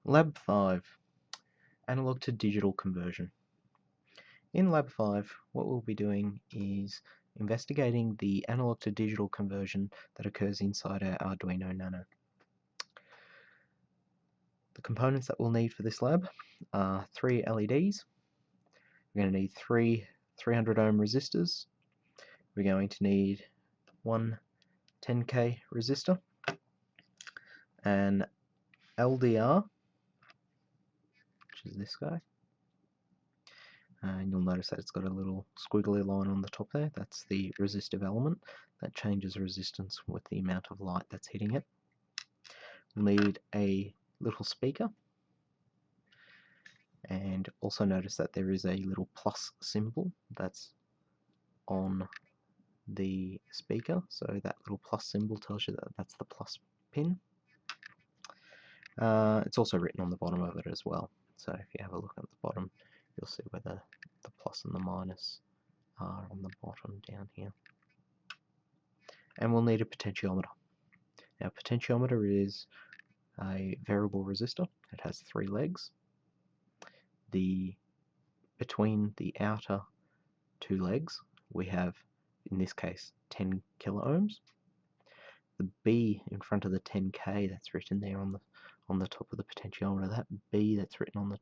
Lab 5, Analog to Digital Conversion. In Lab 5, what we'll be doing is investigating the analog to digital conversion that occurs inside our Arduino Nano. The components that we'll need for this lab are 3 LEDs. We're going to need 3 300 ohm resistors. We're going to need one 10K resistor, an LDR, which is this guy, and you'll notice that it's got a little squiggly line on the top there. That's the resistive element that changes resistance with the amount of light that's hitting it. We'll need a little speaker, and also notice that there is a little plus symbol that's on the speaker, so that little plus symbol tells you that that's the plus pin. It's also written on the bottom of it as well, so if you have a look at the bottom you'll see where the plus and the minus are on the bottom down here. And we'll need a potentiometer. Now, potentiometer is a variable resistor. It has 3 legs. Between the outer 2 legs we have, in this case, 10 kilo ohms. The B in front of the 10K that's written there on the top of the potentiometer, that B that's written on the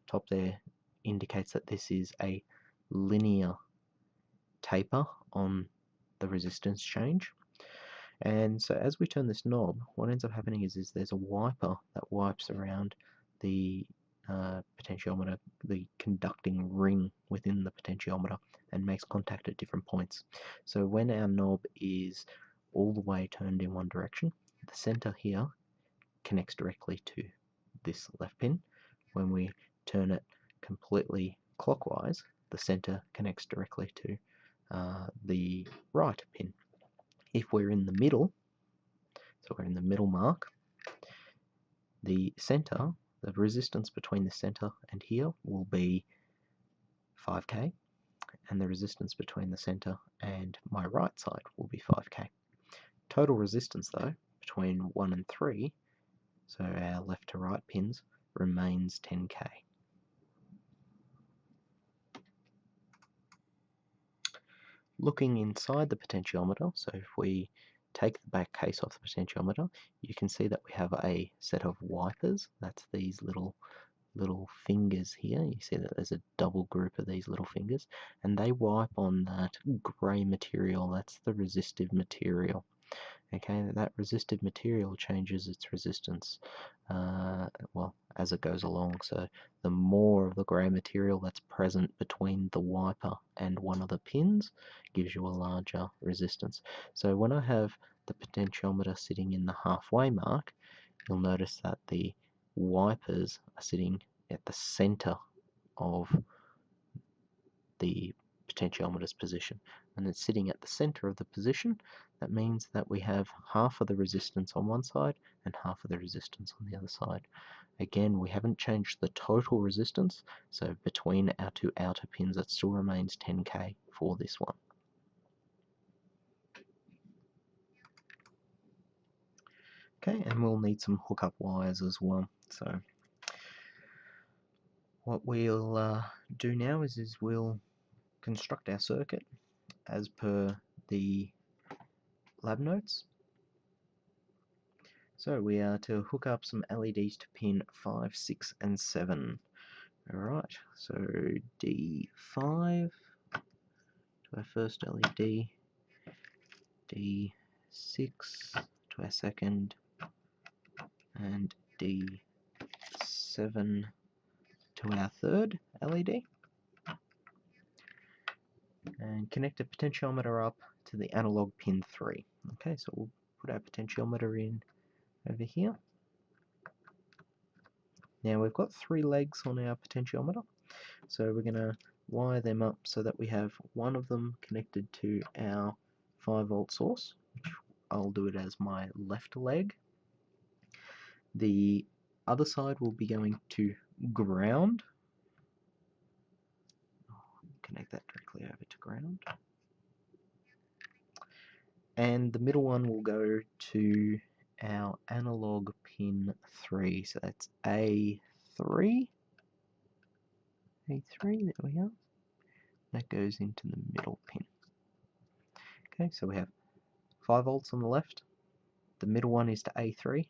top there indicates that this is a linear taper on the resistance change. And so as we turn this knob, what ends up happening is there's a wiper that wipes around the potentiometer, the conducting ring within the potentiometer, and makes contact at different points. So when our knob is all the way turned in one direction, the center here connects directly to this left pin. When we turn it completely clockwise, the center connects directly to the right pin. If we're in the middle, so we're in the middle mark, the center, the resistance between the center and here will be 5K, and the resistance between the center and my right side will be 5K. Total resistance though, between 1 and 3, so our left to right pins, remains 10K. Looking inside the potentiometer, so if we take the back case off the potentiometer, you can see that we have a set of wipers. That's these little fingers here. You see that there's a double group of these little fingers, and they wipe on that grey material. That's the resistive material. Okay, that resistive material changes its resistance well, as it goes along. So the more of the grey material that's present between the wiper and one of the pins gives you a larger resistance. So when I have the potentiometer sitting in the halfway mark, you'll notice that the wipers are sitting at the center of the potentiometer's position, and it's sitting at the center of the position. That means that we have half of the resistance on one side and half of the resistance on the other side. Again, we haven't changed the total resistance, so between our 2 outer pins it still remains 10K for this one. Okay, and we'll need some hookup wires as well. So what we'll do now is we'll construct our circuit as per the lab notes. So we are to hook up some LEDs to pin 5, 6 and 7. Alright, so D5 to our first LED, D6 to our second, and D7 to our third LED. And connect a potentiometer up to the analog pin 3. Okay, so we'll put our potentiometer in over here. Now we've got 3 legs on our potentiometer, so we're going to wire them up so that we have one of them connected to our 5-volt source, which I'll do it as my left leg. The other side will be going to ground. Connect that directly over to ground. And the middle one will go to our analog pin 3. So that's A3. A3, there we are. That goes into the middle pin. Okay, so we have 5 volts on the left, the middle one is to A3,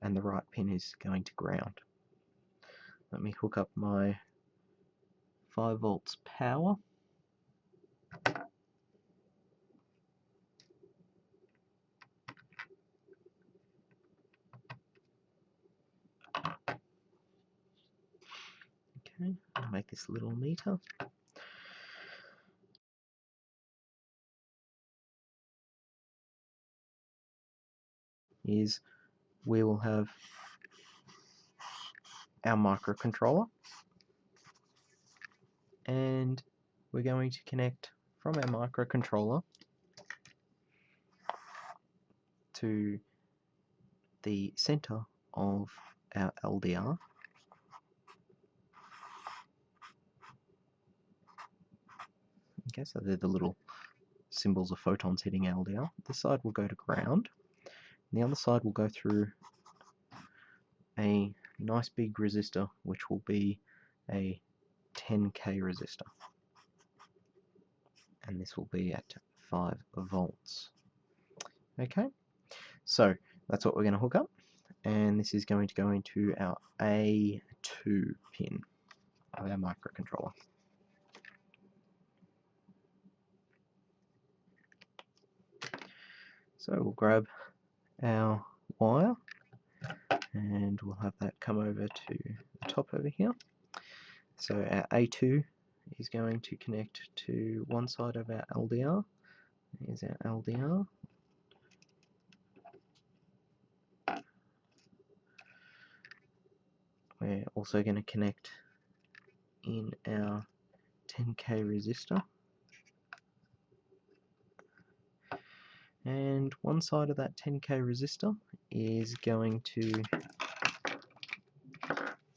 and the right pin is going to ground. Let me hook up my 5 volts power. Okay, I'll make this a little neater. Is we will have our microcontroller, and we're going to connect from our microcontroller to the center of our LDR. Okay, so they're the little symbols of photons hitting LDR. This side will go to ground, and the other side will go through a nice big resistor, which will be a 10K resistor, and this will be at 5 volts. Okay, so that's what we're going to hook up, and this is going to go into our A2 pin of our microcontroller. So we'll grab our wire, and we'll have that come over to the top over here. So our A2 is going to connect to one side of our LDR. Here's our LDR. We're also going to connect in our 10K resistor. And one side of that 10K resistor is going to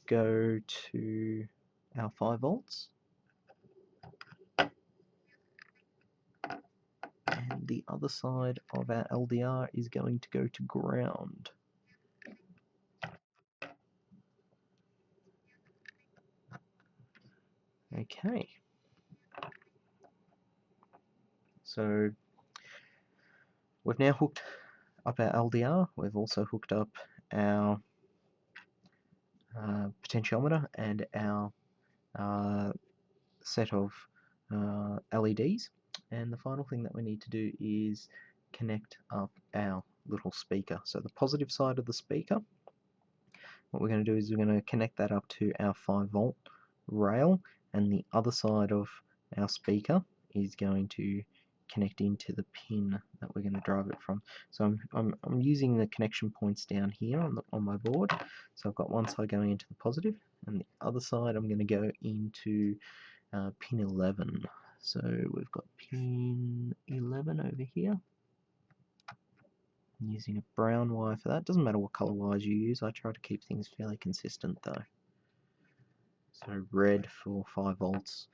go to our 5 volts. And the other side of our LDR is going to go to ground. Okay. So we've now hooked up our LDR. We've also hooked up our potentiometer and our set of LEDs. And the final thing that we need to do is connect up our little speaker. So the positive side of the speaker, what we're going to do is we're going to connect that up to our 5 volt rail, and the other side of our speaker is going to connect into the pin that we're going to drive it from. So I'm using the connection points down here on my board. So I've got one side going into the positive, and the other side I'm going to go into pin 11. So we've got pin 11 over here. I'm using a brown wire for that. Doesn't matter what color wires you use. I try to keep things fairly consistent though. So red for 5 volts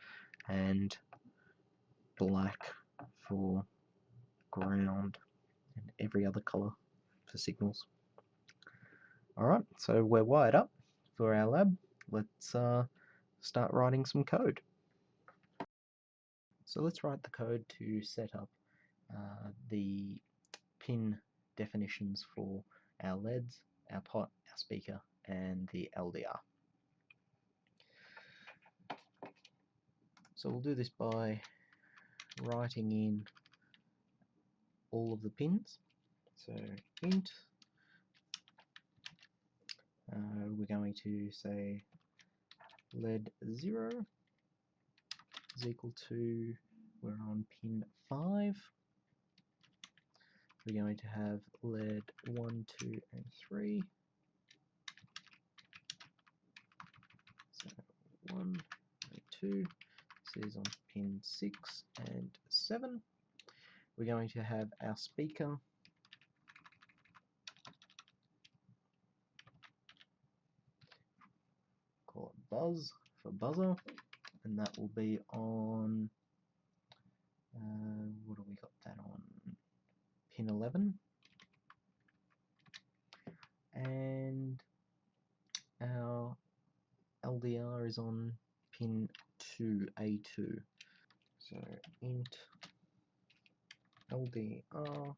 and black for ground, and every other color for signals. Alright, so we're wired up for our lab. Let's start writing some code. So let's write the code to set up the pin definitions for our LEDs, our pot, our speaker, and the LDR. So we'll do this by writing in all of the pins. So int, we're going to say LED 0 is equal to, we're on pin 5. We're going to have LED 1, 2, and 3. So 1 and 2. This is on pin 6 and 7. We're going to have our speaker call it buzz for buzzer, and that will be on what do we got that on? Pin 11. LDR is on pin 2, A2. So int LDR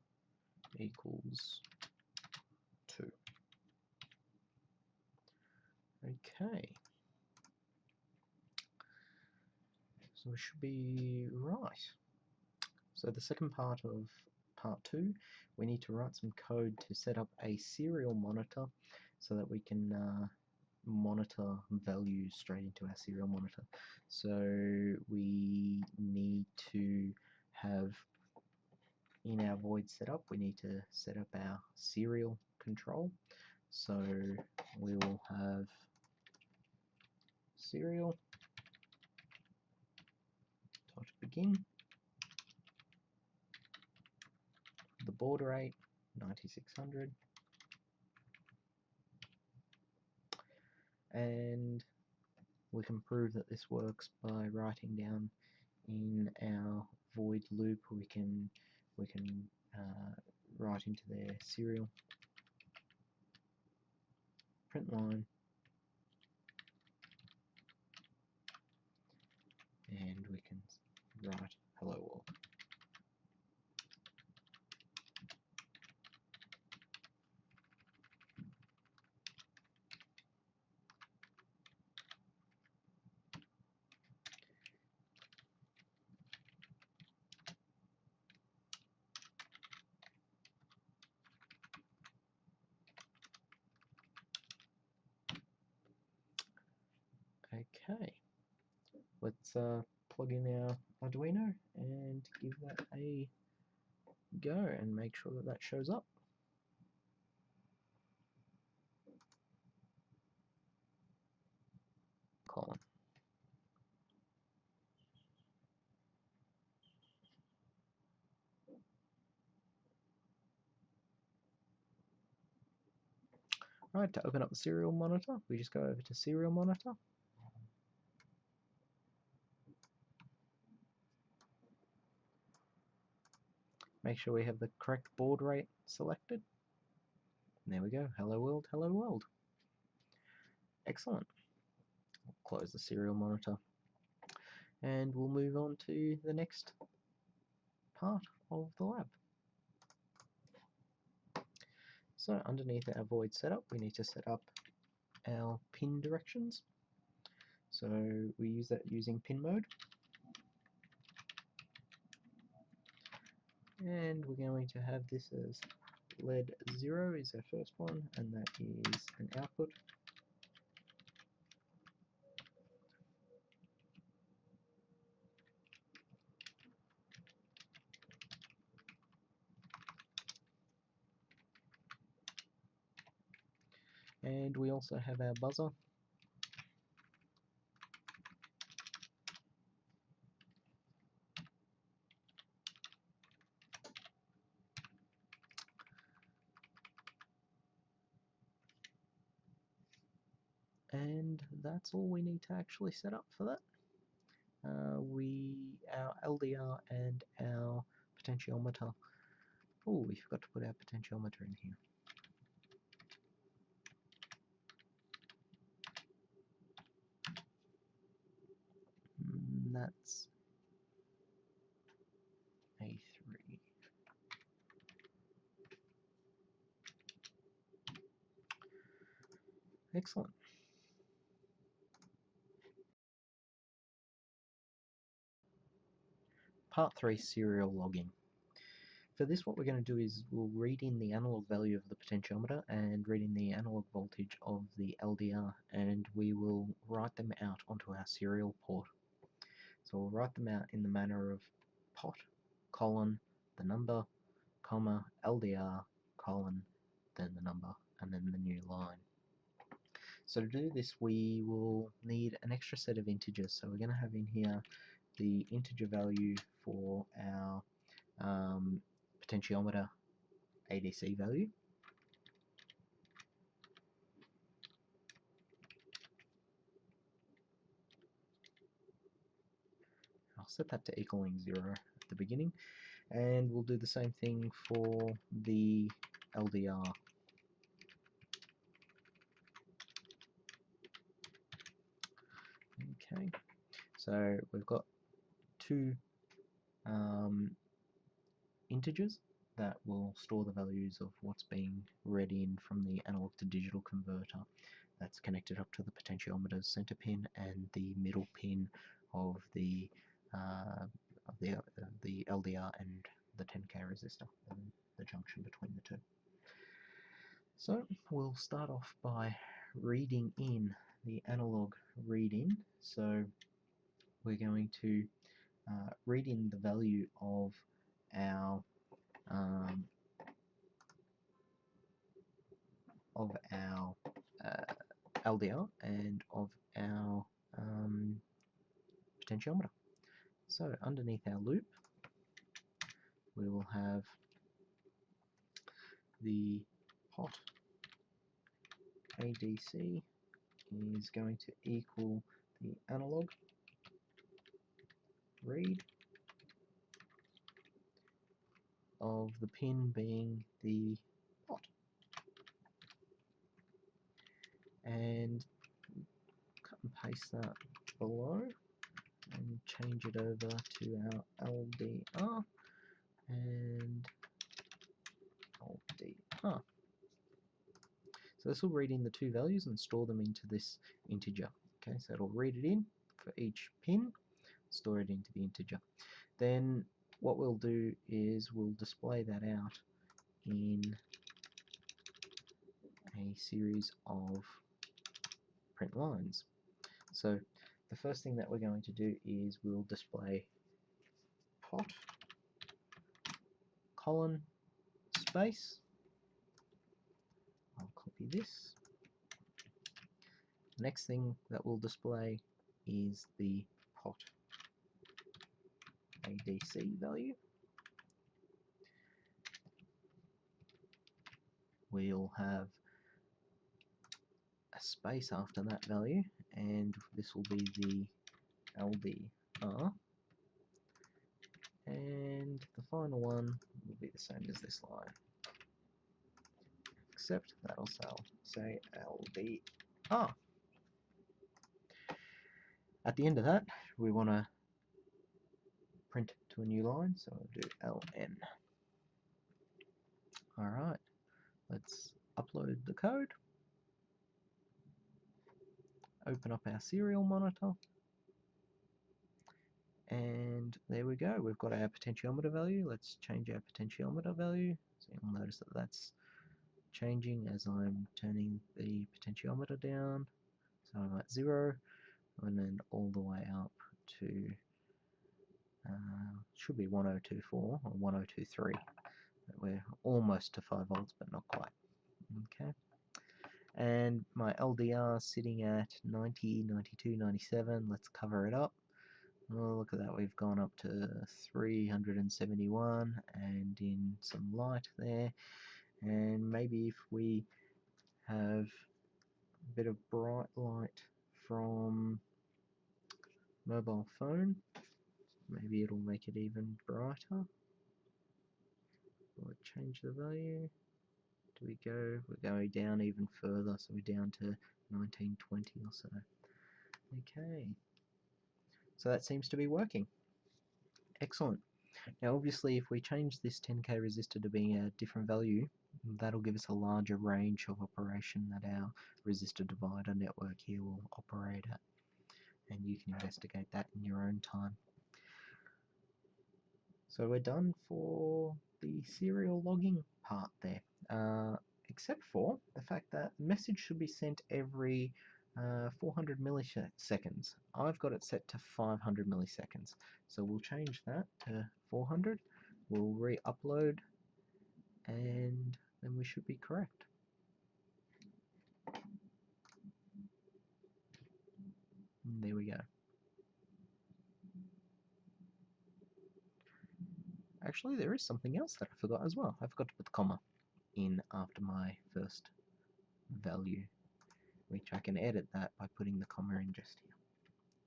equals 2. Okay. So we should be right. So the second part of part 2, we need to write some code to set up a serial monitor so that we can monitor values straight into our serial monitor. So we need to have, in our void setup, we need to set up our serial control. So we will have serial dot begin, the baud rate 9600, and we can prove that this works by writing down in our void loop. We can write into their serial print line, and we can write hello world. Okay, let's plug in our Arduino and give that a go and make sure that that shows up. Column. Right, to open up the serial monitor, we just go over to serial monitor. Make sure we have the correct baud rate selected. And there we go, hello world, hello world. Excellent. We'll close the serial monitor. And we'll move on to the next part of the lab. So underneath our void setup, we need to set up our pin directions. So we use that using pin mode. And we're going to have this as LED 0 is our first one, and that is an output. And we also have our buzzer. And that's all we need to actually set up for that. Our LDR and our potentiometer. Oh, we forgot to put our potentiometer in here. That's A3. Excellent. Part 3, serial logging. For this, what we're going to do is we'll read in the analog value of the potentiometer and read in the analog voltage of the LDR, and we will write them out onto our serial port. So we'll write them out in the manner of pot, colon, the number, comma, LDR, colon, then the number, and then the new line. So to do this, we will need an extra set of integers. So we're going to have in here the integer value for our potentiometer ADC value. I'll set that to equaling 0 at the beginning, and we'll do the same thing for the LDR. Okay, so we've got two integers that will store the values of what's being read in from the analog to digital converter. That's connected up to the potentiometer's center pin and the middle pin of the LDR and the 10K resistor, and the junction between the two. So we'll start off by reading in the analog read-in. So we're going to read in the value of our LDR and of our potentiometer. So underneath our loop, we will have the pot ADC is going to equal the analog read of the pin being the pot. And cut and paste that below and change it over to our LDR and LDR. So this will read in the two values and store them into this integer. Okay, so it'll read it in for each pin, store it into the integer. Then what we'll do is we'll display that out in a series of print lines. So the first thing that we're going to do is we'll display pot colon space. I'll copy this. The next thing that we'll display is the pot ADC value. We'll have a space after that value, and this will be the LDR, and the final one will be the same as this line, except that'll say LDR. At the end of that, we want to print to a new line, so we'll do LN. Alright, let's upload the code, open up our serial monitor, and there we go, we've got our potentiometer value. Let's change our potentiometer value. So you'll notice that that's changing as I'm turning the potentiometer down. So I'm at 0, and then all the way up to should be 1024 or 1023. We're almost to 5 volts, but not quite. Okay, and my LDR is sitting at 90, 92, 97. Let's cover it up. Oh, look at that, we've gone up to 371 and in some light there. And maybe if we have a bit of bright light from mobile phone, maybe it'll make it even brighter. We'll change the value. Do we go? We're going down even further, so we're down to 1920 or so. Okay, so that seems to be working. Excellent. Now obviously if we change this 10K resistor to being a different value, that'll give us a larger range of operation that our resistor divider network here will operate at, and you can investigate that in your own time. So we're done for the serial logging part there, except for the fact that the message should be sent every 400 milliseconds. I've got it set to 500 milliseconds, so we'll change that to 400. We'll re-upload, and then we should be correct. And there we go. Actually, there is something else that I forgot as well. I forgot to put the comma in after my first value, which I can edit that by putting the comma in just here.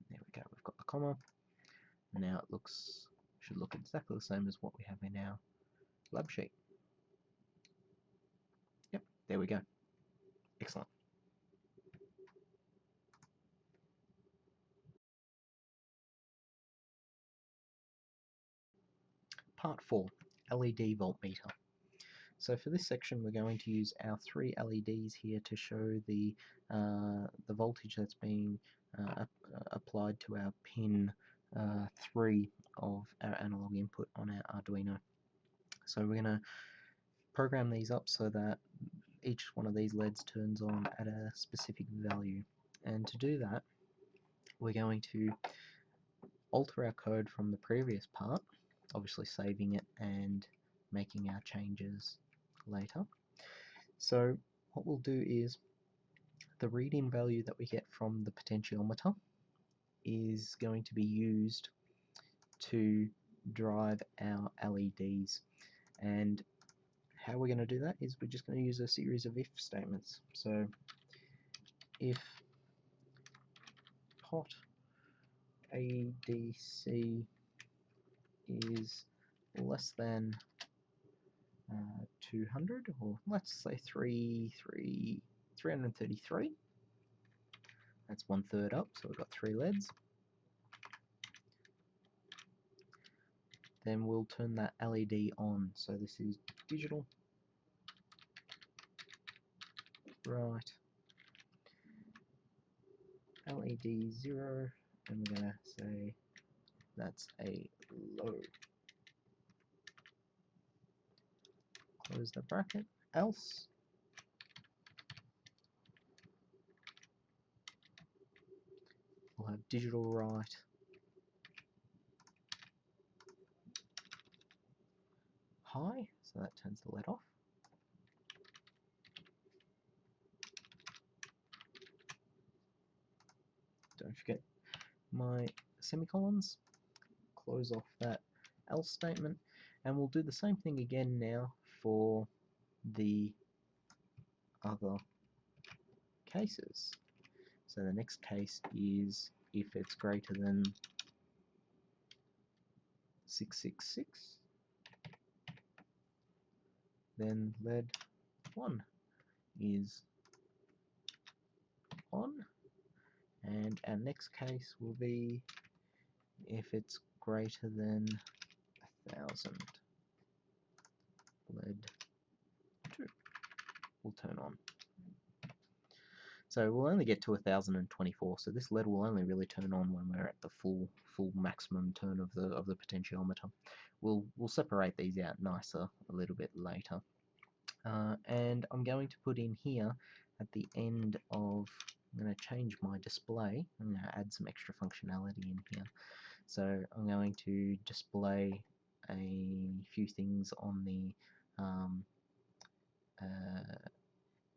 There we go, we've got the comma. Now it should look exactly the same as what we have in our lab sheet. Yep, there we go. Excellent. Part 4, LED voltmeter. So for this section we're going to use our 3 LEDs here to show the voltage that's being applied to our pin 3 of our analog input on our Arduino. So we're going to program these up so that each one of these LEDs turns on at a specific value. And to do that, we're going to alter our code from the previous part, obviously saving it and making our changes later. So what we'll do is the read-in value that we get from the potentiometer is going to be used to drive our LEDs, and how we're going to do that is we're just going to use a series of if statements. So if pot ADC is less than 200, or let's say 333, that's 1/3 up, so we've got 3 LEDs. Then we'll turn that LED on. So this is digital, right, LED 0, and we're going to say that's a low. Close the bracket, else we'll have digital right high, so that turns the LED off. Don't forget my semicolons. Close off that else statement, and we'll do the same thing again now for the other cases. So the next case is if it's greater than 666, then LED 1 is on, and our next case will be if it's greater than 1000, LED 2 will turn on. So we'll only get to 1024, so this LED will only really turn on when we're at the full maximum turn of the potentiometer. We'll separate these out nicer a little bit later. And I'm going to put in here at the end of, I'm going to change my display, I'm going to add some extra functionality in here. So I'm going to display a few things on the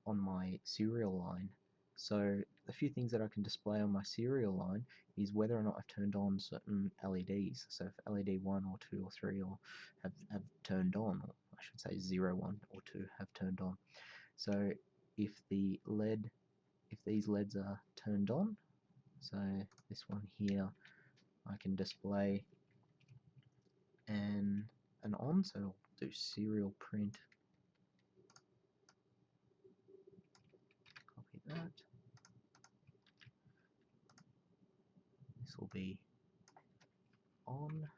on my serial line. So the few things that I can display on my serial line is whether or not I've turned on certain LEDs. So if LED 1 or 2 or 3 or have turned on, or I should say 0, 1 or 2 have turned on. So if these LEDs are turned on, so this one here, I can display an on, so I'll do serial print, copy that. This will be on.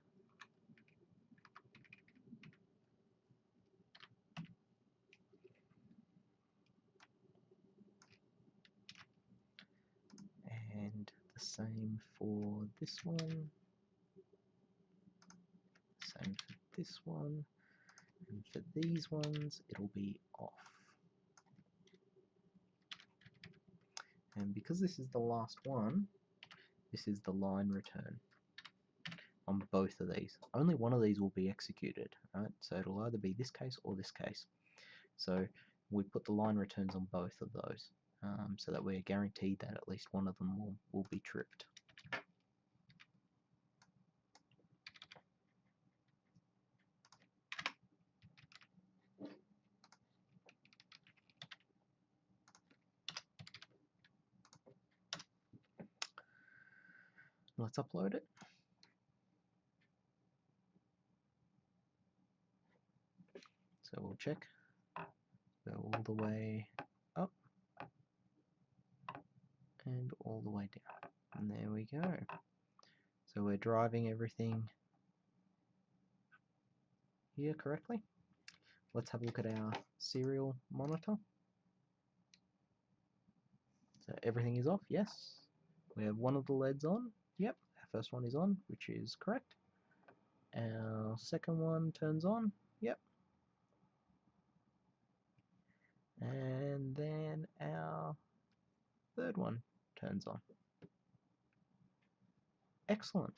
And the same for this one. Same for this one. And for these ones, it'll be off. And because this is the last one, this is the line return on both of these. Only one of these will be executed, right? So it'll either be this case or this case. So we put the line returns on both of those, so that we're guaranteed that at least one of them will be tripped. Let's upload it. So we'll check, go all the way up and all the way down, and there we go. So we're driving everything here correctly. Let's have a look at our serial monitor. So everything is off, yes. We have one of the LEDs on, yep. Our first one is on, which is correct. Our second one turns on, yep. And then our third one turns on. Excellent.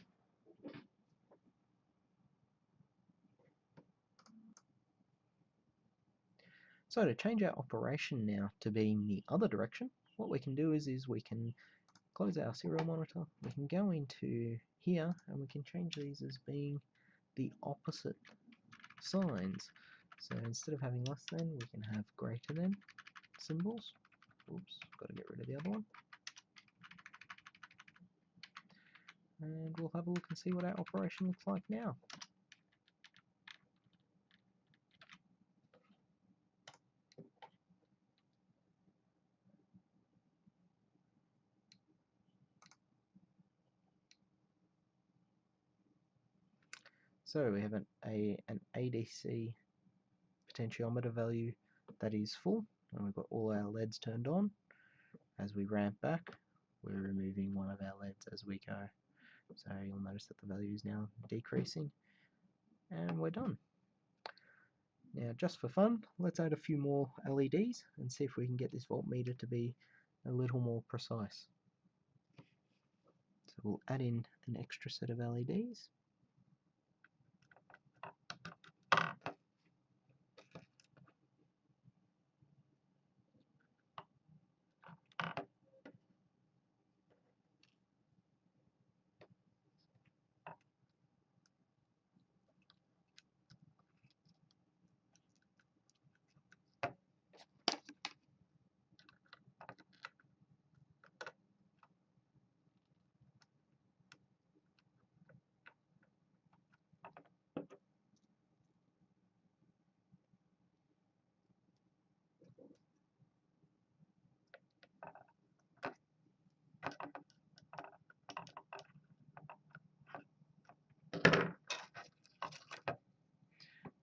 So to change our operation now to being the other direction, what we can do is we can close our serial monitor, we can go into here and we can change these as being the opposite signs. So instead of having less than, we can have greater than symbols. Oops, got to get rid of the other one. And we'll have a look and see what our operation looks like now. So we have an ADC potentiometer value that is full, and we've got all our LEDs turned on. As we ramp back, we're removing one of our LEDs as we go. So you'll notice that the value is now decreasing, and we're done. Now, just for fun, let's add a few more LEDs and see if we can get this voltmeter to be a little more precise. So we'll add in an extra set of LEDs.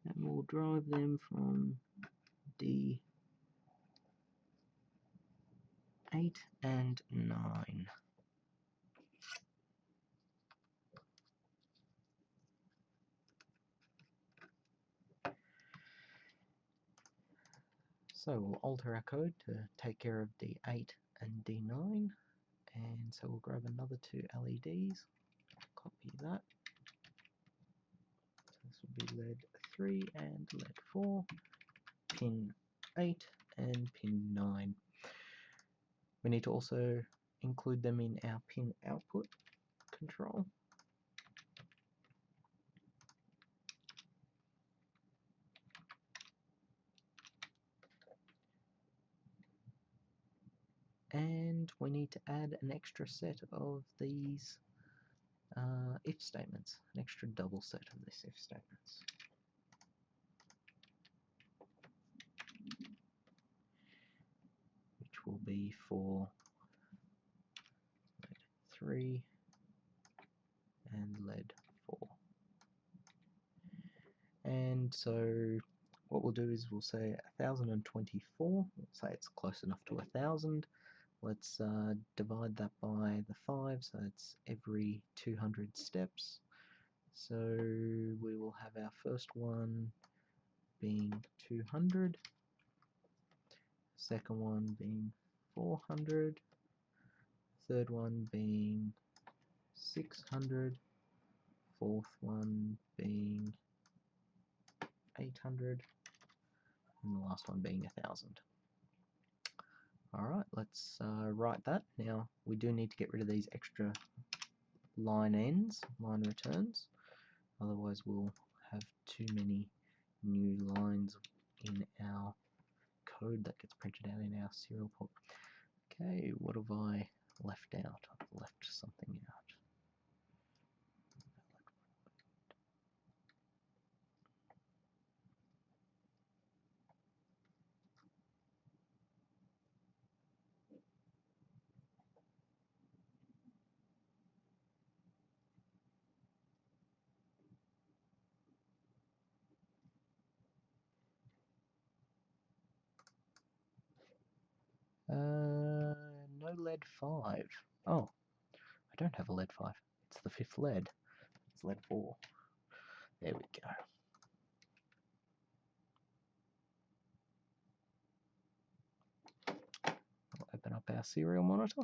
And we'll drive them from D8 and 9. So we'll alter our code to take care of D8 and D9, and so we'll grab another 2 LEDs, copy that. So this will be LED 3 and LED 4, pin 8 and pin 9. We need to also include them in our pin output control. And we need to add an extra set of these if statements, an extra double set of these if statements. Which will be for LED 3 and LED 4. And so what we'll do is we'll say 1024, we'll say it's close enough to 1000. Let's divide that by the 5, so it's every 200 steps. So we will have our first one being 200, second one being 400, third one being 600, fourth one being 800, and the last one being 1000. Alright, let's write that. Now, we do need to get rid of these extra line ends, line returns, otherwise we'll have too many new lines in our code that gets printed out in our serial port. Okay, what have I left out? I've left something out. lead 5. Oh, I don't have a lead 5. It's the 5th lead. It's lead 4. There we go. I'll open up our serial monitor.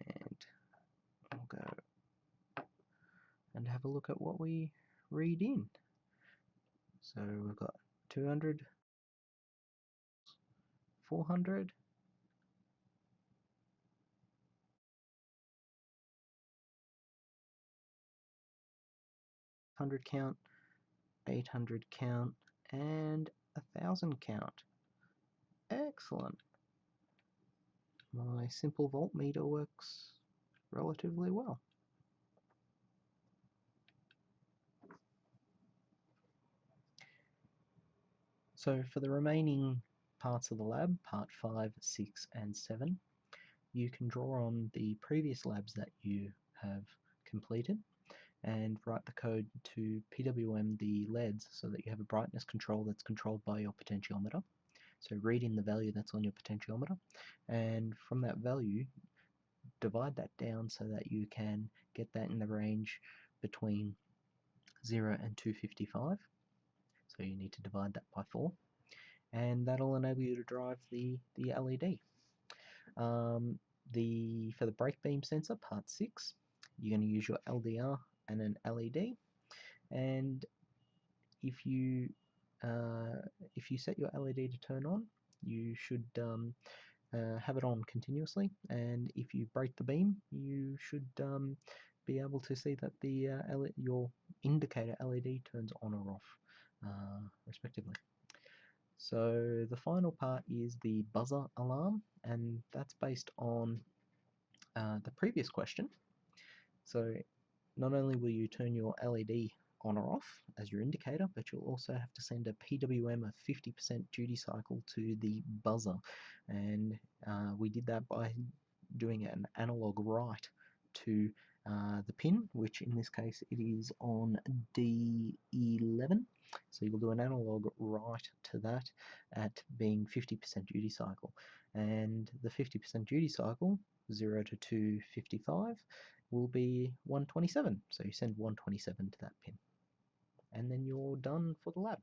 And I'll go and have a look at what we read in. So we've got 200, 400, 100 count, 800 count, and 1000 count. Excellent. My simple voltmeter works relatively well. So for the remaining parts of the lab, part 5, 6 and 7, you can draw on the previous labs that you have completed and write the code to PWM the LEDs so that you have a brightness control that's controlled by your potentiometer. So read in the value that's on your potentiometer, and from that value divide that down so that you can get that in the range between 0 and 255. So you need to divide that by 4, and that'll enable you to drive the LED. For the brake beam sensor, part 6, you're going to use your LDR and an LED, and if you set your LED to turn on, you should have it on continuously, and if you break the beam, you should be able to see that your indicator LED turns on or off, respectively. So the final part is the buzzer alarm, and that's based on the previous question. So not only will you turn your LED on or off as your indicator, but you'll also have to send a PWM of 50% duty cycle to the buzzer, and we did that by doing an analog write to the pin, which in this case it is on D11. So you'll do an analog write to that at being 50% duty cycle, and the 50% duty cycle, 0 to 255, will be 127. So you send 127 to that pin, and then you're done for the lab.